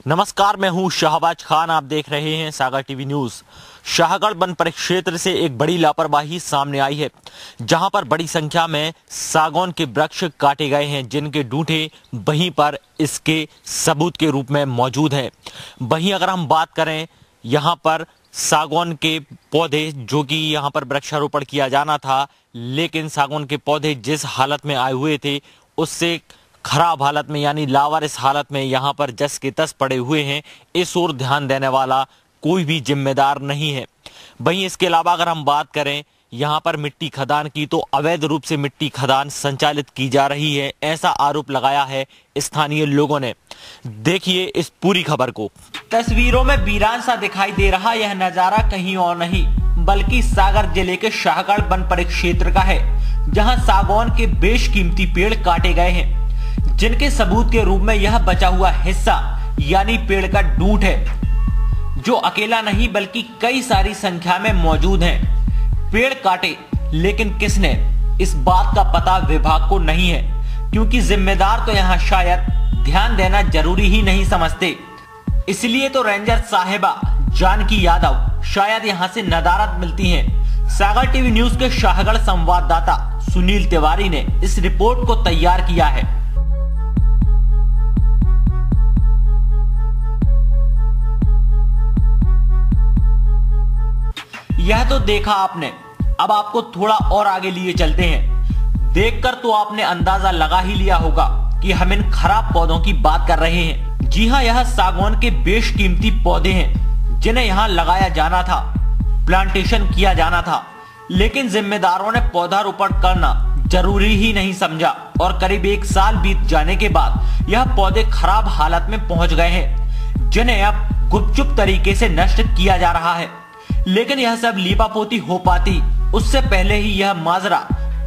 नमस्कार, मैं हूं शाहबाज खान। आप देख रहे हैं सागर टीवी न्यूज। शाहगढ़ वन परिक्षेत्र से एक बड़ी लापरवाही सामने आई है, जहां पर बड़ी संख्या में सागौन के वृक्ष काटे गए हैं, जिनके डूंठे वहीं पर इसके सबूत के रूप में मौजूद हैं। वहीं अगर हम बात करें यहां पर सागौन के पौधे, जो कि यहां पर वृक्षारोपण किया जाना था, लेकिन सागौन के पौधे जिस हालत में आए हुए थे उससे खराब हालत में, यानी लावारिस हालत में यहां पर जस के तस पड़े हुए हैं। इस ओर ध्यान देने वाला कोई भी जिम्मेदार नहीं है। वहीं इसके अलावा अगर हम बात करें यहां पर मिट्टी खदान की, तो अवैध रूप से मिट्टी खदान संचालित की जा रही है, ऐसा आरोप लगाया है स्थानीय लोगों ने। देखिए इस पूरी खबर को। तस्वीरों में वीरान सा दिखाई दे रहा यह नजारा कहीं और नहीं बल्कि सागर जिले के शाहगढ़ वन परिक्षेत्र का है, जहां सागौन के बेशकीमती पेड़ काटे गए हैं, जिनके सबूत के रूप में यह बचा हुआ हिस्सा यानी पेड़ का डूंठ है, जो अकेला नहीं बल्कि कई सारी संख्या में मौजूद है। पेड़ काटे, लेकिन किसने, इस बात का पता विभाग को नहीं है, क्योंकि जिम्मेदार तो यहाँ शायद ध्यान देना जरूरी ही नहीं समझते। इसलिए तो रेंजर साहिबा जानकी यादव शायद यहाँ से नदारद मिलती हैं। सागर टीवी न्यूज के शाहगढ़ संवाददाता सुनील तिवारी ने इस रिपोर्ट को तैयार किया है। यह तो देखा आपने, अब आपको थोड़ा और आगे लिए चलते हैं। देखकर तो आपने अंदाजा लगा ही लिया होगा कि हम इन खराब पौधों की बात कर रहे हैं। जी हाँ, यह सागौन के बेशकीमती पौधे हैं, जिन्हें यहाँ लगाया जाना था, प्लांटेशन किया जाना था, लेकिन जिम्मेदारों ने पौधारोपण करना जरूरी ही नहीं समझा और करीब 1 साल बीत जाने के बाद यह पौधे खराब हालत में पहुंच गए हैं, जिन्हें अब गुपचुप तरीके से नष्ट किया जा रहा है। लेकिन यह सब लीपापोती हो पाती उससे पहले ही यह माजरा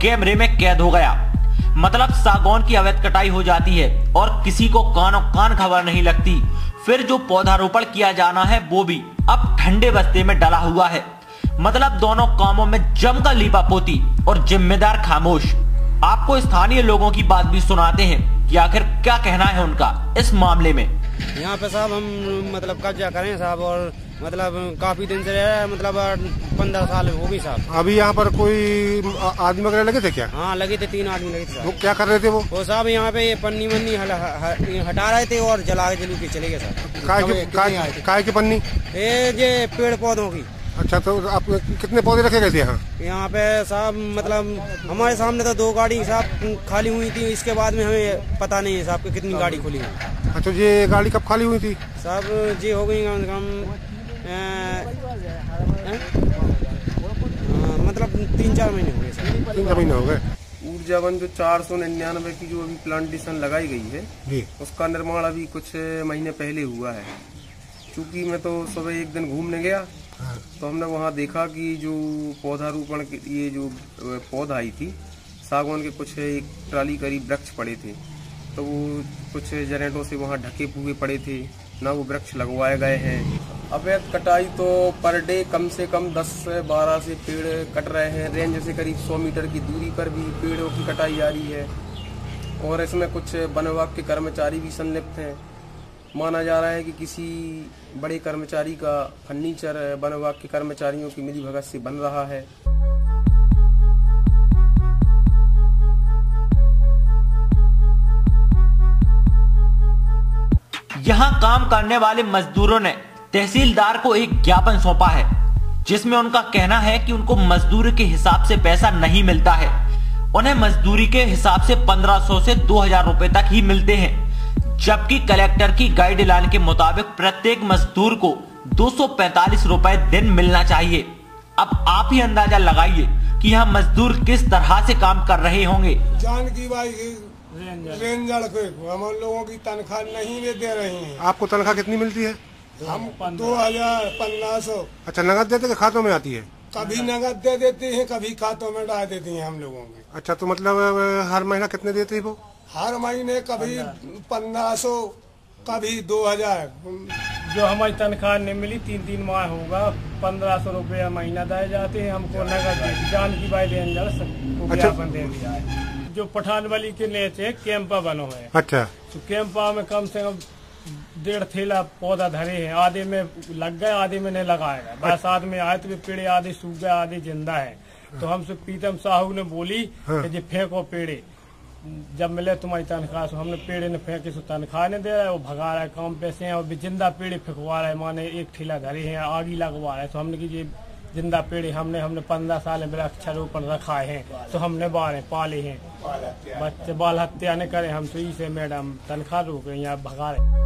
कैमरे में कैद हो गया। मतलब सागौन की अवैध कटाई हो जाती है और किसी को कानों कान खबर नहीं लगती। फिर जो पौधारोपण किया जाना है वो भी अब ठंडे बस्ते में डला हुआ है। मतलब दोनों कामों में जमकर लीपापोती और जिम्मेदार खामोश। आपको स्थानीय लोगों की बात भी सुनाते हैं कि आखिर क्या कहना है उनका इस मामले में। यहाँ पे साहब हम मतलब कब्जा करें साहब, और मतलब काफी दिन से रह रहे, मतलब 15 साल हो गई साहब। अभी यहाँ पर कोई आदमी वगैरह लगे थे क्या? हाँ लगे थे, 3 आदमी लगे थे साहब। वो क्या कर रहे थे? वो साहब यहाँ पे ये पन्नी वन्नी हटा रहे थे और जला के जलू के चले गए साहब। काय की पन्नी? ये पेड़ पौधों की। अच्छा, तो आप कितने पौधे रखे गए थे यहाँ? यहाँ पे साहब मतलब हमारे सामने तो 2 गाड़ी साहब खाली हुई थी, इसके बाद में हमें पता नहीं है साहब कि कितनी गाड़ी खुली है। अच्छा, ये गाड़ी कब खाली हुई थी? साहब जी हो गई कम से कम मतलब 3-4 महीने हो गए सर। 3 महीने हो गए। ऊर्जा वन जो 499 की जो अभी प्लांटेशन लगाई गई है जी, उसका निर्माण अभी कुछ महीने पहले हुआ है। चूँकि मैं तो सुबह एक दिन घूमने गया तो हमने वहाँ देखा कि जो पौधारोपण के लिए जो पौधा आई थी सागौन के, कुछ 1 ट्राली करीब वृक्ष पड़े थे, तो वो कुछ जनरेटों से वहाँ ढके हुए पड़े थे, ना वो वृक्ष लगवाए गए हैं। अवैध कटाई तो पर डे कम से कम 10 से 12 से पेड़ कट रहे हैं। रेंज से करीब 100 मीटर की दूरी पर भी पेड़ों की कटाई जारी है और इसमें कुछ वन विभाग के कर्मचारी भी संलिप्त हैं। माना जा रहा है कि किसी बड़े कर्मचारी का फर्नीचर वन विभाग के कर्मचारियों की मिलीभगत से बन रहा है। यहाँ काम करने वाले मजदूरों ने तहसीलदार को एक ज्ञापन सौंपा है, जिसमें उनका कहना है कि उनको मजदूरी के हिसाब से पैसा नहीं मिलता है। उन्हें मजदूरी के हिसाब से 1500 से 2000 रुपए तक ही मिलते हैं, जबकि कलेक्टर की गाइडलाइन के मुताबिक प्रत्येक मजदूर को 245 रुपए दिन मिलना चाहिए। अब आप ही अंदाजा लगाइए कि यहाँ मजदूर किस तरह से काम कर रहे होंगे। जानकी भाई रेंजर को हम लोगों की तनख्वाह नहीं दे रहे हैं। आपको तनख्वाह कितनी मिलती है? हम 2500। अच्छा, नगद देते कि खातों में आती है? कभी नगद दे देती हैं, कभी खातों में डाल देती हैं हम लोगों में। अच्छा, तो मतलब हर महीना कितने देते हैं वो? हर महीने कभी 1500, कभी 2000। जो हमारी तनख्वाह नहीं मिली 3 माह होगा, 1500 रुपया महीना दिए जाते हैं हमको नगद। जानकी भाई रेंजर ज्ञापन दे दिया है। जो पठानवाली के नीचे कैंपा बनो है। अच्छा, तो कैंपा में कम से कम 1.5 थैला पौधा धरे हैं, आधे में लग गए आधे में नहीं लगाया गया। बरसात में आए तो पेड़े आधे सूख गए आधे जिंदा है। तो हमसे प्रीतम साहू ने बोली कि जी फेंको पेड़े, जब मिले तुम्हारी तनख्वाह। तो हमने पेड़े ने फेंके, सो तनख्वाह नहीं दे रहा है, वो भगा रहा है काम पैसे हैं और जिंदा पेड़े फेंकवा रहा है। माने 1 ठेला धरे हैं, आगी लगवा रहा है। तो हमने की जिंदा पेड़े हमने 15 साल में वृक्षारोपण रखा है, तो हमने बारे पाले हैं। बच्चे बाल हत्या न करे, हम तो इसे मैडम तनख्वाह रोक रहे यहाँ भगा रहे।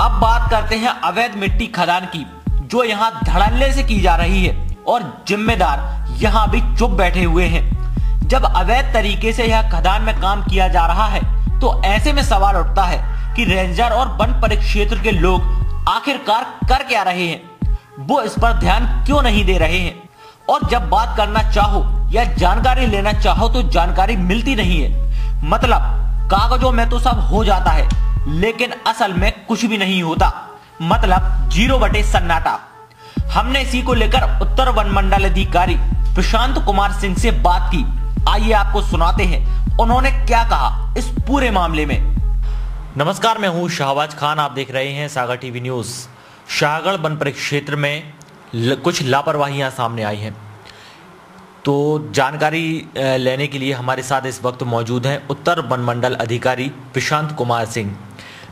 अब बात करते हैं अवैध मिट्टी खदान की, जो यहाँ धड़ल्ले से की जा रही है और जिम्मेदार यहाँ भी चुप बैठे हुए हैं। जब अवैध तरीके से यह खदान में काम किया जा रहा है तो ऐसे में सवाल उठता है कि रेंजर और वन परिक्षेत्र के लोग आखिरकार कर क्या रहे हैं, वो इस पर ध्यान क्यों नहीं दे रहे हैं। और जब बात करना चाहो या जानकारी लेना चाहो तो जानकारी मिलती नहीं है। मतलब कागजों में तो सब हो जाता है लेकिन असल में कुछ भी नहीं होता, मतलब 0 बटे सन्नाटा। हमने इसी को लेकर उत्तर वन मंडल अधिकारी प्रशांत कुमार सिंह से बात की। आइए आपको सुनाते हैं उन्होंने क्या कहा इस पूरे मामले में। नमस्कार, मैं हूं शाहबाज खान, आप देख रहे हैं सागर टीवी न्यूज। शाहगढ़ वन परिक्षेत्र में कुछ लापरवाहियां सामने आई हैं, तो जानकारी लेने के लिए हमारे साथ इस वक्त मौजूद हैं उत्तर वन मंडल अधिकारी प्रशांत कुमार सिंह।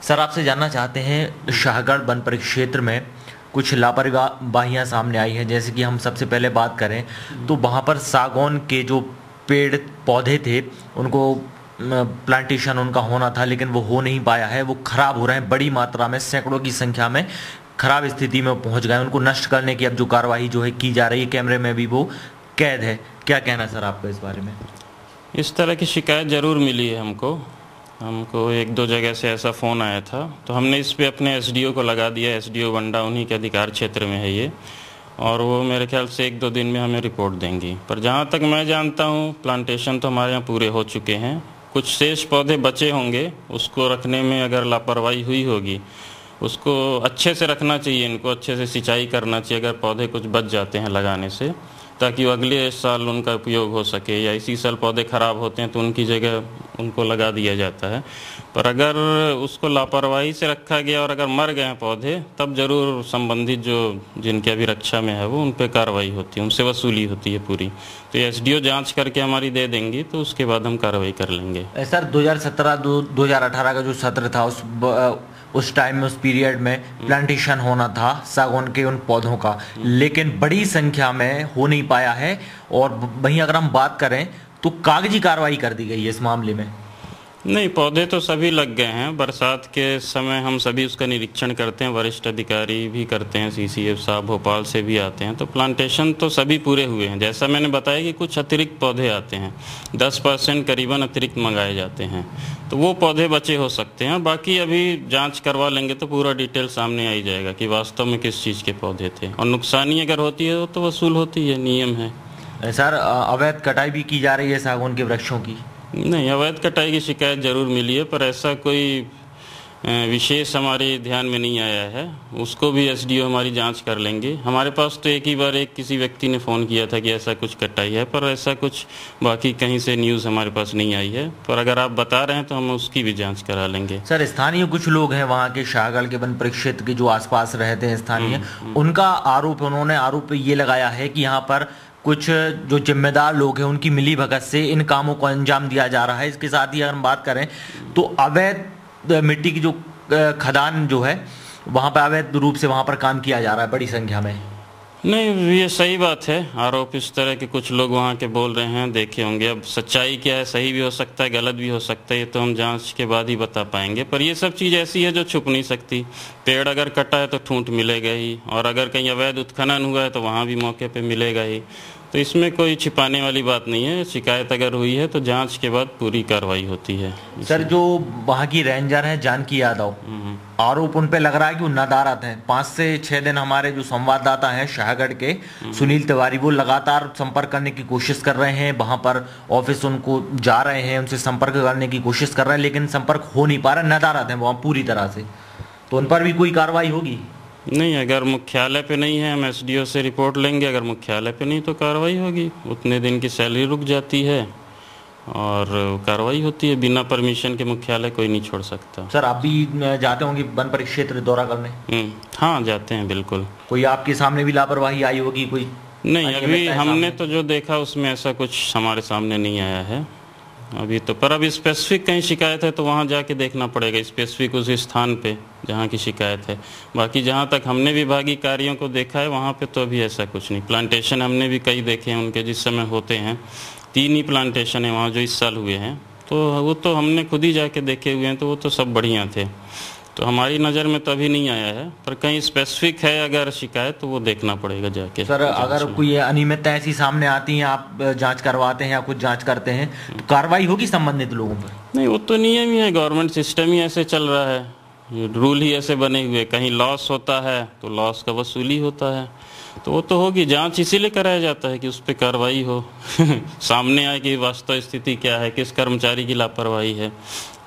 सर, आपसे जानना चाहते हैं, शाहगढ़ वन परिक्षेत्र में कुछ लापरवाहियां सामने आई हैं। जैसे कि हम सबसे पहले बात करें तो वहाँ पर सागौन के जो पेड़ पौधे थे उनको प्लांटेशन उनका होना था लेकिन वो हो नहीं पाया है, वो खराब हो रहे हैं बड़ी मात्रा में, सैकड़ों की संख्या में खराब स्थिति में पहुंच गए। उनको नष्ट करने की अब जो कार्रवाई जो है की जा रही है, कैमरे में भी वो कैद है। क्या कहना सर आपका इस बारे में? इस तरह की शिकायत ज़रूर मिली है हमको 1-2 जगह से ऐसा फ़ोन आया था, तो हमने इस पे अपने एसडीओ को लगा दिया। एसडीओ बंडा उन्हीं के अधिकार क्षेत्र में है ये, और वो मेरे ख्याल से 1-2 दिन में हमें रिपोर्ट देंगी। पर जहाँ तक मैं जानता हूँ प्लांटेशन तो हमारे यहाँ पूरे हो चुके हैं। कुछ शेष पौधे बचे होंगे, उसको रखने में अगर लापरवाही हुई होगी, उसको अच्छे से रखना चाहिए, इनको अच्छे से सिंचाई करना चाहिए अगर पौधे कुछ बच जाते हैं लगाने से, ताकि वो अगले साल उनका उपयोग हो सके, या इसी साल पौधे ख़राब होते हैं तो उनकी जगह उनको लगा दिया जाता है। पर अगर उसको लापरवाही से रखा गया और अगर मर गए हैं पौधे, तब ज़रूर संबंधित जो जिनके अभी रक्षा में है वो उन पर कार्रवाई होती है, उनसे वसूली होती है पूरी। तो एसडीओ जांच करके हमारी दे देंगी तो उसके बाद हम कार्रवाई कर लेंगे। सर, 2017-2018 का जो सत्र था उस टाइम में, उस पीरियड में प्लांटेशन होना था सागौन के उन पौधों का, लेकिन बड़ी संख्या में हो नहीं पाया है। और वहीं अगर हम बात करें तो कागजी कार्रवाई कर दी गई है इस मामले में। नहीं, पौधे तो सभी लग गए हैं। बरसात के समय हम सभी उसका निरीक्षण करते हैं, वरिष्ठ अधिकारी भी करते हैं, सीसीएफ साहब भोपाल से भी आते हैं, तो प्लांटेशन तो सभी पूरे हुए हैं। जैसा मैंने बताया कि कुछ अतिरिक्त पौधे आते हैं, 10% करीबन अतिरिक्त मंगाए जाते हैं, तो वो पौधे बचे हो सकते हैं। बाकी अभी जांच करवा लेंगे तो पूरा डिटेल सामने आ ही जाएगा कि वास्तव में किस चीज़ के पौधे थे, और नुकसानी अगर होती है तो वसूल होती है, नियम है। सर, अवैध कटाई भी की जा रही है सागौन के वृक्षों की? नहीं, अवैध कटाई की शिकायत ज़रूर मिली है, पर ऐसा कोई विशेष हमारे ध्यान में नहीं आया है। उसको भी एसडीओ हमारी जांच कर लेंगे। हमारे पास तो एक ही बार किसी व्यक्ति ने फ़ोन किया था कि ऐसा कुछ कटाई है, पर ऐसा कुछ बाकी कहीं से न्यूज़ हमारे पास नहीं आई है। पर अगर आप बता रहे हैं तो हम उसकी भी जांच करा लेंगे। सर, स्थानीय कुछ लोग हैं वहाँ के शाहगढ़ के वन परिक्षेत्र के जो आसपास रहते हैं स्थानीय, उनका उन्होंने आरोप ये लगाया है कि यहाँ पर कुछ जो जिम्मेदार लोग हैं उनकी मिली भगत से इन कामों को अंजाम दिया जा रहा है। इसके साथ ही अगर हम बात करें तो अवैध मिट्टी की जो खदान जो है वहाँ पर अवैध रूप से वहाँ पर काम किया जा रहा है बड़ी संख्या में। नहीं, ये सही बात है। आरोप इस तरह के कुछ लोग वहाँ के बोल रहे हैं, देखे होंगे। अब सच्चाई क्या है, सही भी हो सकता है, गलत भी हो सकता है, ये तो हम जांच के बाद ही बता पाएंगे। पर ये सब चीज़ ऐसी है जो छुप नहीं सकती। पेड़ अगर कटा है तो ठूंठ मिलेगा ही, और अगर कहीं अवैध उत्खनन हुआ है तो वहाँ भी मौके पर मिलेगा ही। तो इसमें कोई छिपाने वाली बात नहीं है। शिकायत अगर हुई है तो जांच के बाद पूरी कार्रवाई होती है। सर, जो वहाँ की रेंजर है जानकी यादव, आरोप उन पे लग रहा है कि वो नदारत हैं। 5 से 6 दिन हमारे जो संवाददाता हैं शाहगढ़ के सुनील तिवारी, वो लगातार संपर्क करने की कोशिश कर रहे हैं। वहाँ पर ऑफिस उनको जा रहे हैं, उनसे संपर्क करने की कोशिश कर रहे हैं, लेकिन संपर्क हो नहीं पा रहा। नदारत है वहाँ पूरी तरह से, तो उन पर भी कोई कार्रवाई होगी? नहीं, अगर मुख्यालय पे नहीं है हम एसडीओ से रिपोर्ट लेंगे, अगर मुख्यालय पे नहीं तो कार्रवाई होगी। उतने दिन की सैलरी रुक जाती है और कार्रवाई होती है। बिना परमिशन के मुख्यालय कोई नहीं छोड़ सकता। सर आप भी जाते होंगे वन परिक्षेत्र दौरा करने? हाँ, जाते हैं बिल्कुल। कोई आपके सामने भी लापरवाही आई होगी कोई? नहीं, अभी हमने तो जो देखा उसमें ऐसा कुछ हमारे सामने नहीं आया है अभी तो। पर अभी स्पेसिफिक कहीं शिकायत है तो वहाँ जाके देखना पड़ेगा, स्पेसिफिक उस स्थान पे जहाँ की शिकायत है। बाकी जहाँ तक हमने विभागीय कार्यों को देखा है वहाँ पे तो अभी ऐसा कुछ नहीं। प्लांटेशन हमने भी कई देखे हैं उनके, जिस समय होते हैं 3 ही प्लांटेशन है वहाँ जो इस साल हुए हैं, तो वो तो हमने खुद ही जाके देखे हुए हैं, तो वो तो सब बढ़िया थे। तो हमारी नज़र में तो अभी नहीं आया है, पर कहीं स्पेसिफिक है अगर शिकायत तो वो देखना पड़ेगा जाके। सर अगर कोई अनियमितता ऐसी सामने आती है, आप जांच करवाते हैं या कुछ जांच करते हैं, तो कार्रवाई होगी संबंधित लोगों पर? नहीं, वो तो नियम ही है, गवर्नमेंट सिस्टम ही ऐसे चल रहा है, रूल ही ऐसे बने हुए। कहीं लॉस होता है तो लॉस का वसूली होता है, तो वो तो होगी। जांच इसीलिए कराया जाता है कि उस पर कार्रवाई हो सामने आए कि वास्तव स्थिति क्या है, किस कर्मचारी की लापरवाही है,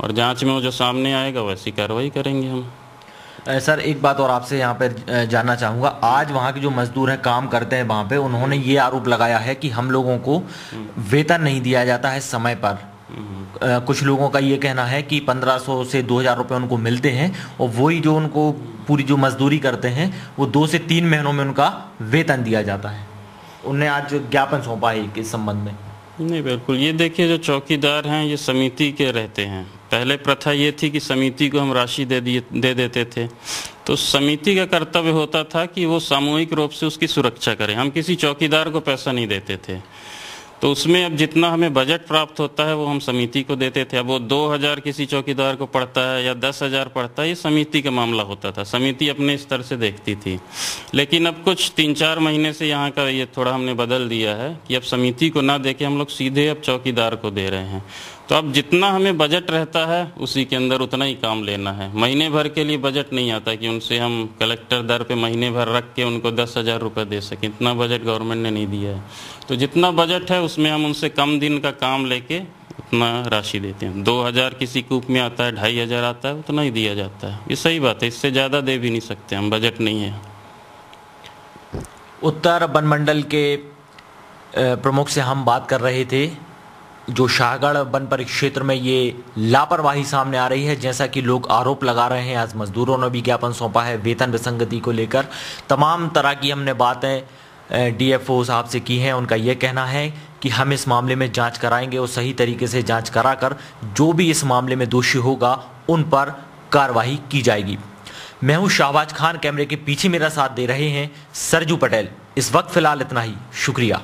और जांच में वो जो सामने आएगा वैसी कार्रवाई करेंगे हम। सर एक बात और आपसे यहाँ पर जानना चाहूँगा, आज वहाँ के जो मजदूर हैं काम करते हैं वहाँ पे, उन्होंने ये आरोप लगाया है कि हम लोगों को वेतन नहीं दिया जाता है समय पर। कुछ लोगों का ये कहना है कि 1500 से 2000 रुपये उनको मिलते हैं, और वही जो उनको पूरी जो मजदूरी करते हैं वो 2 से 3 महीनों में उनका वेतन दिया जाता है। उन्हें आज ज्ञापन सौंपा है इस संबंध में। नहीं, बिल्कुल। ये देखिए, जो चौकीदार हैं ये समिति के रहते हैं। पहले प्रथा ये थी कि समिति को हम राशि दे देते थे, तो समिति का कर्तव्य होता था कि वो सामूहिक रूप से उसकी सुरक्षा करें। हम किसी चौकीदार को पैसा नहीं देते थे, तो उसमें अब जितना हमें बजट प्राप्त होता है वो हम समिति को देते थे। अब वो 2000 किसी चौकीदार को पड़ता है या 10,000 पड़ता है, ये समिति का मामला होता था, समिति अपने स्तर से देखती थी। लेकिन अब कुछ 3-4 महीने से यहाँ का ये थोड़ा हमने बदल दिया है कि अब समिति को ना देके हम लोग सीधे अब चौकीदार को दे रहे हैं। तो अब जितना हमें बजट रहता है उसी के अंदर उतना ही काम लेना है। महीने भर के लिए बजट नहीं आता कि उनसे हम कलेक्टर दर पे महीने भर रख के उनको 10,000 रुपये दे सकें, इतना बजट गवर्नमेंट ने नहीं दिया है। तो जितना बजट है उसमें हम उनसे कम दिन का काम लेके उतना राशि देते हैं। 2000 किसी कूप में आता है, 2500 आता है, उतना ही दिया जाता है। ये सही बात है, इससे ज़्यादा दे भी नहीं सकते हम, बजट नहीं है। उत्तर वन मंडल के प्रमुख से हम बात कर रहे थे। जो शाहगढ़ वन परिक्षेत्र में ये लापरवाही सामने आ रही है, जैसा कि लोग आरोप लगा रहे हैं, आज मजदूरों ने भी ज्ञापन सौंपा है वेतन विसंगति को लेकर। तमाम तरह की हमने बातें डीएफओ साहब से की हैं। उनका यह कहना है कि हम इस मामले में जांच कराएंगे और सही तरीके से जांच कराकर जो भी इस मामले में दोषी होगा उन पर कार्रवाई की जाएगी। मैं हूं शाहबाज खान, कैमरे के पीछे मेरा साथ दे रहे हैं सरजू पटेल। इस वक्त फिलहाल इतना ही, शुक्रिया।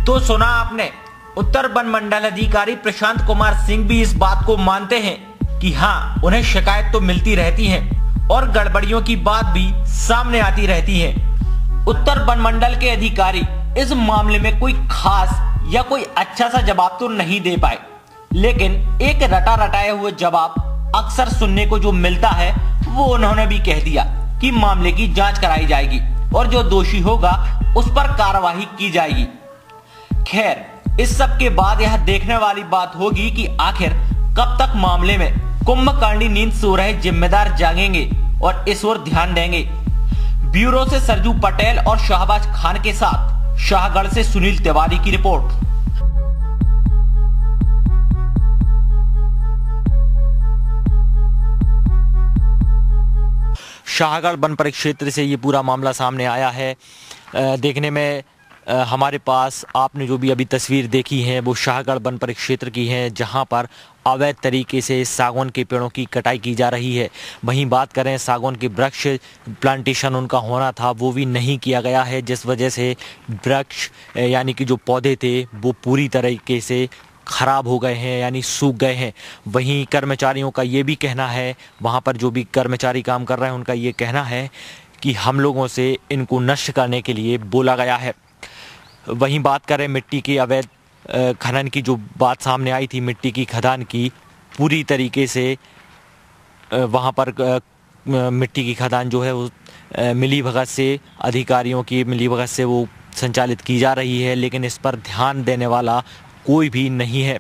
तो सुना आपने, उत्तर वन मंडल अधिकारी प्रशांत कुमार सिंह भी इस बात को मानते हैं कि हाँ, उन्हें शिकायत तो मिलती रहती है और गड़बड़ियों की बात भी सामने आती रहती है। उत्तर वन मंडल के अधिकारी इस मामले में कोई खास या कोई अच्छा सा जवाब तो नहीं दे पाए, लेकिन एक रटा रटाया हुआ जवाब अक्सर सुनने को जो मिलता है वो उन्होंने भी कह दिया कि मामले की जांच कराई जाएगी और जो दोषी होगा उस पर कार्रवाई की जाएगी। खैर, इस सब के बाद यह देखने वाली बात होगी कि आखिर कब तक मामले में कुंभकर्णी नींद सो रहे जिम्मेदार जागेंगे और इस ओर ध्यान देंगे। ब्यूरो से सरजू पटेल और शाहबाज खान के साथ शाहगढ़ से सुनील तिवारी की रिपोर्ट। शाहगढ़ वन परिक्षेत्र से ये पूरा मामला सामने आया है। देखने में हमारे पास आपने जो भी अभी तस्वीर देखी है वो शाहगढ़ वन परिक्षेत्र की है, जहां पर अवैध तरीके से सागौन के पेड़ों की कटाई की जा रही है। वहीं बात करें सागौन के वृक्ष प्लांटेशन उनका होना था वो भी नहीं किया गया है, जिस वजह से वृक्ष यानी कि जो पौधे थे वो पूरी तरीके से खराब हो गए हैं, यानी सूख गए हैं। वहीं कर्मचारियों का ये भी कहना है, वहाँ पर जो भी कर्मचारी काम कर रहे हैं उनका ये कहना है कि हम लोगों से इनको नष्ट करने के लिए बोला गया है। वहीं बात करें मिट्टी की अवैध खनन की, जो बात सामने आई थी मिट्टी की खदान की, पूरी तरीके से वहाँ पर मिट्टी की खदान जो है वो मिलीभगत से, अधिकारियों की मिलीभगत से वो संचालित की जा रही है, लेकिन इस पर ध्यान देने वाला कोई भी नहीं है।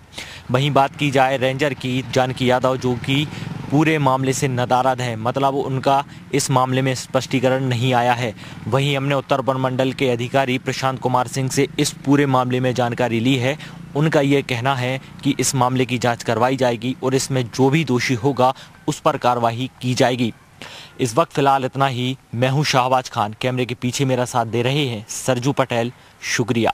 वहीं बात की जाए रेंजर की, जानकी यादव, जो कि पूरे मामले से नदारद हैं, मतलब उनका इस मामले में स्पष्टीकरण नहीं आया है। वहीं हमने उत्तर वन मंडल के अधिकारी प्रशांत कुमार सिंह से इस पूरे मामले में जानकारी ली है। उनका ये कहना है कि इस मामले की जांच करवाई जाएगी और इसमें जो भी दोषी होगा उस पर कार्रवाई की जाएगी। इस वक्त फिलहाल इतना ही। मैं हूं शाहबाज खान, कैमरे के पीछे मेरा साथ दे रहे हैं सरजू पटेल। शुक्रिया।